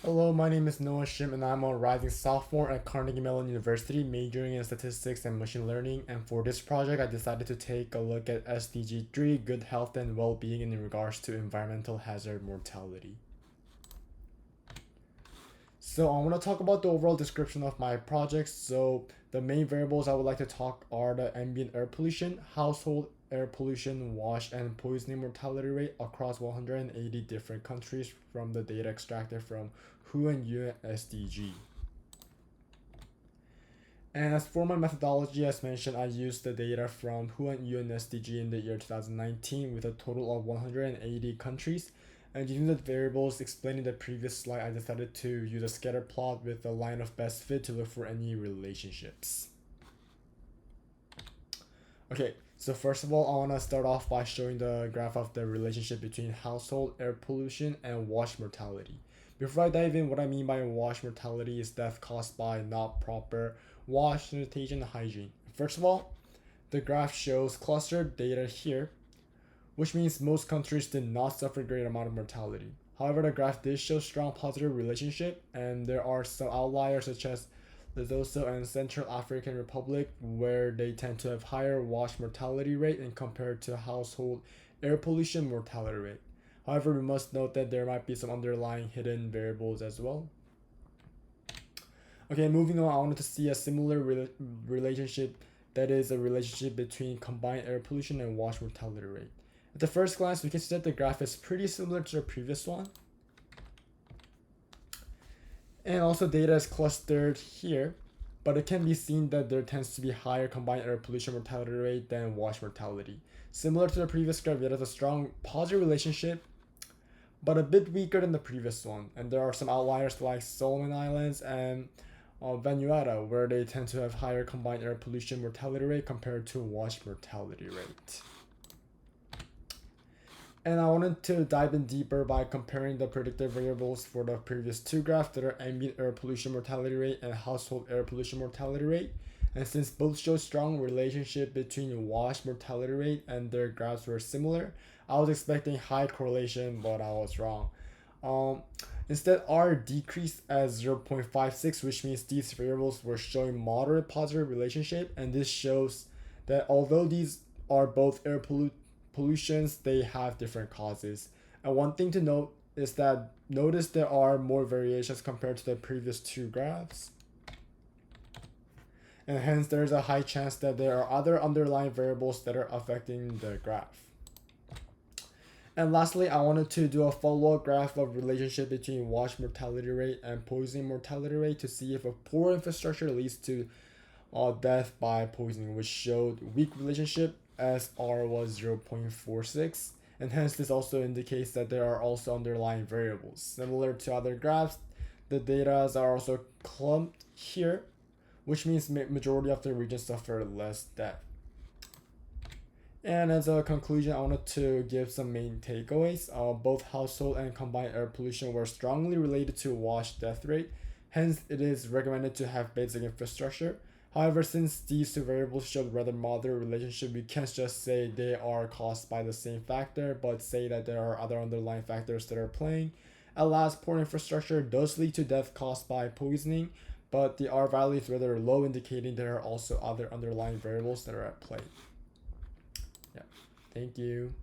Hello, my name is Noah Shim and I'm a rising sophomore at Carnegie Mellon University majoring in statistics and machine learning, and for this project I decided to take a look at SDG 3, good health and well-being in regards to environmental hazard mortality. So I want to talk about the overall description of my project. So the main variables I would like to talk are the ambient air pollution, household air pollution, wash and poisoning mortality rate across 180 different countries from the data extracted from WHO and UN SDG. And as for my methodology, as mentioned, I used the data from WHO and UN SDG in the year 2019 with a total of 180 countries. And using the variables explained in the previous slide, I decided to use a scatter plot with a line of best fit to look for any relationships. Okay, so first of all, I want to start off by showing the graph of the relationship between household air pollution and wash mortality. Before I dive in, what I mean by wash mortality is death caused by not proper wash, sanitation, and hygiene. First of all, the graph shows clustered data here, which means most countries did not suffer a great amount of mortality. However, the graph did show strong positive relationship, and there are some outliers such as Lesotho and Central African Republic, where they tend to have higher wash mortality rate in compared to household air pollution mortality rate. However, we must note that there might be some underlying hidden variables as well. Okay, moving on, I wanted to see a similar relationship, that is a relationship between combined air pollution and wash mortality rate. At the first glance, we can see that the graph is pretty similar to the previous one. And also data is clustered here, but it can be seen that there tends to be higher combined air pollution mortality rate than wash mortality. Similar to the previous graph, there is a strong positive relationship, but a bit weaker than the previous one. And there are some outliers like Solomon Islands and Vanuatu, where they tend to have higher combined air pollution mortality rate compared to wash mortality rate. And I wanted to dive in deeper by comparing the predictive variables for the previous two graphs, that are ambient air pollution mortality rate and household air pollution mortality rate. And since both show strong relationship between wash mortality rate and their graphs were similar, I was expecting high correlation, but I was wrong. Instead, R decreased as 0.56, which means these variables were showing moderate positive relationship, and this shows that although these are both air pollutions, they have different causes. And one thing to note is that notice there are more variations compared to the previous two graphs, and hence there's a high chance that there are other underlying variables that are affecting the graph. And lastly, I wanted to do a follow-up graph of relationship between wash mortality rate and poisoning mortality rate to see if a poor infrastructure leads to death by poisoning, which showed weak relationship as R was 0.46, and hence this also indicates that there are also underlying variables. Similar to other graphs, the data are also clumped here, which means majority of the regions suffer less death. And as a conclusion, I wanted to give some main takeaways. Both household and combined air pollution were strongly related to wash death rate. Hence, it is recommended to have basic infrastructure. However, since these two variables showed rather moderate relationship, we can't just say they are caused by the same factor, but say that there are other underlying factors that are playing. At last, poor infrastructure does lead to death caused by poisoning, but the R value is rather low, indicating there are also other underlying variables that are at play. Yeah, thank you.